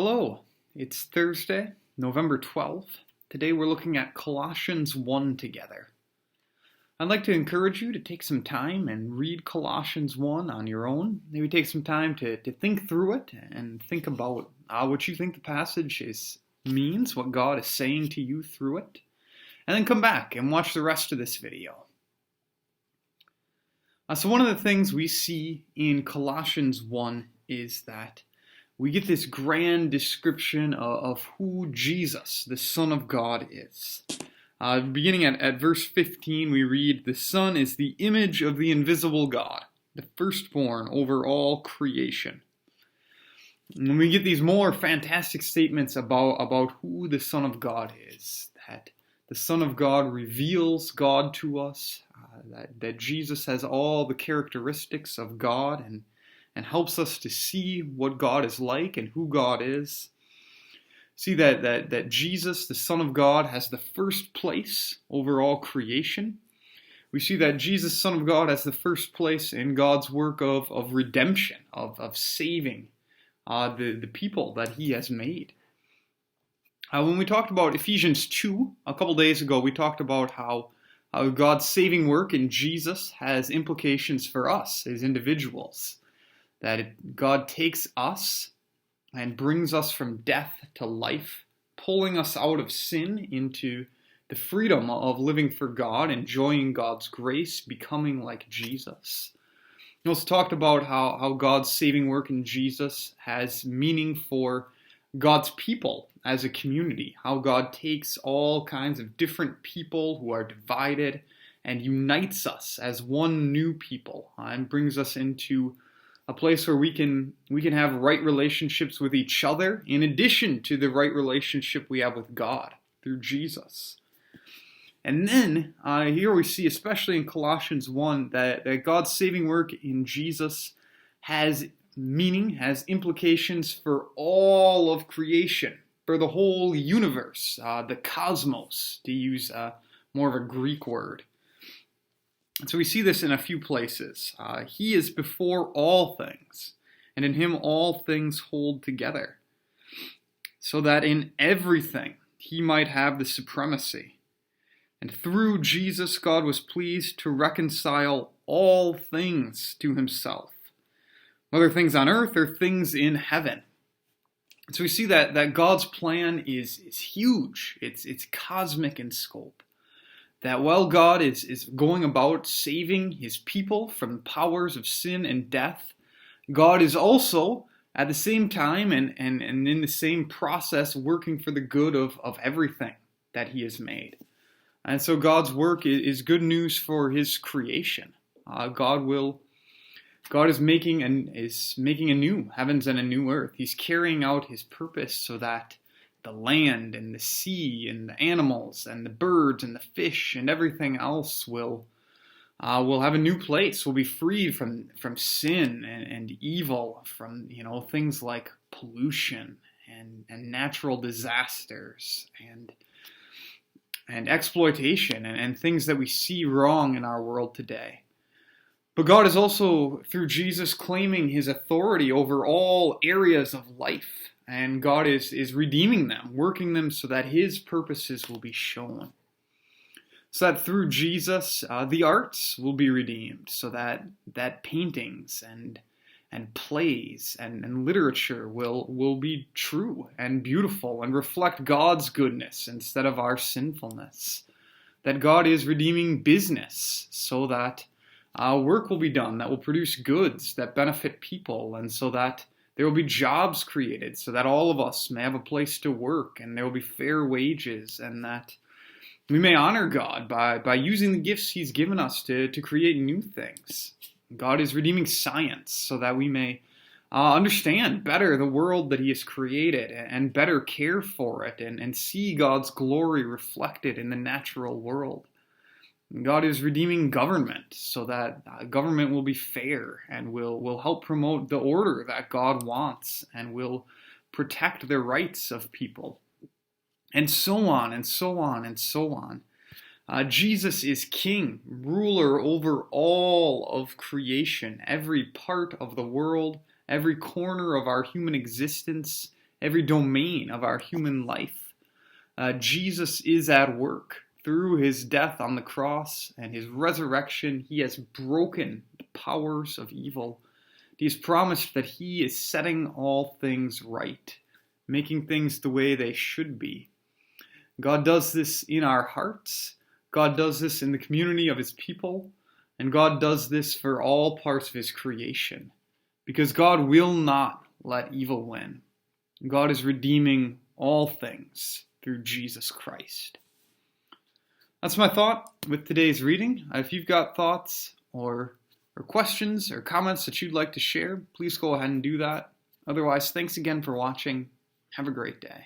Hello, it's Thursday, November 12th. Today we're looking at Colossians 1 together. I'd like to encourage you to take some time and read Colossians 1 on your own. Maybe take some time to think through it and think about what you think the passage means, what God is saying to you through it. And then come back and watch the rest of this video. So one of the things we see in Colossians 1 is that we get this grand description of who Jesus, the Son of God, is. Beginning at verse 15, we read, "The Son is the image of the invisible God, the firstborn over all creation." And we get these more fantastic statements about who the Son of God is, that the Son of God reveals God to us, that Jesus has all the characteristics of God and helps us to see what God is like and who God is. See that Jesus, the Son of God, has the first place over all creation. We see that Jesus, Son of God, has the first place in God's work of redemption, of saving the people that He has made. When we talked about Ephesians 2 a couple days ago, we talked about how God's saving work in Jesus has implications for us as individuals. That God takes us and brings us from death to life, pulling us out of sin into the freedom of living for God, enjoying God's grace, becoming like Jesus. We also talked about how God's saving work in Jesus has meaning for God's people as a community, how God takes all kinds of different people who are divided and unites us as one new people and brings us into a place where we can have right relationships with each other in addition to the right relationship we have with God through Jesus. And then here we see, especially in Colossians 1, that God's saving work in Jesus has meaning, has implications for all of creation, for the whole universe, the cosmos, to use more of a Greek word. And so we see this in a few places. He is before all things, and in Him all things hold together, so that in everything He might have the supremacy. And through Jesus, God was pleased to reconcile all things to Himself, whether things on earth or things in heaven. And so we see that God's plan is huge. It's cosmic in scope. That while God is going about saving His people from the powers of sin and death, God is also at the same time and in the same process working for the good of everything that He has made. And so God's work is good news for His creation. God is making a new heavens and a new earth. He's carrying out His purpose so that the land and the sea and the animals and the birds and the fish and everything else will have a new place. Will be freed from sin and evil, from things like pollution and natural disasters and exploitation and things that we see wrong in our world today. But God is also, through Jesus, claiming His authority over all areas of life. And God is redeeming them, working them so that His purposes will be shown. So that through Jesus, the arts will be redeemed, so that paintings and plays and literature will be true and beautiful and reflect God's goodness instead of our sinfulness. That God is redeeming business so that work will be done that will produce goods that benefit people, and so that there will be jobs created so that all of us may have a place to work and there will be fair wages, and that we may honor God by using the gifts He's given us to create new things. God is redeeming science so that we may understand better the world that He has created and better care for it and see God's glory reflected in the natural world. God is redeeming government so that government will be fair and will help promote the order that God wants and will protect the rights of people. And so on and so on and so on. Jesus is king, ruler over all of creation. Every part of the world, every corner of our human existence every domain of our human life. Jesus is at work. Through his death on the cross and his resurrection, he has broken the powers of evil. He has promised that he is setting all things right, making things the way they should be. God does this in our hearts. God does this in the community of his people. And God does this for all parts of his creation. Because God will not let evil win. God is redeeming all things through Jesus Christ. That's my thought with today's reading. If you've got thoughts or questions or comments that you'd like to share, please go ahead and do that. Otherwise, thanks again for watching. Have a great day.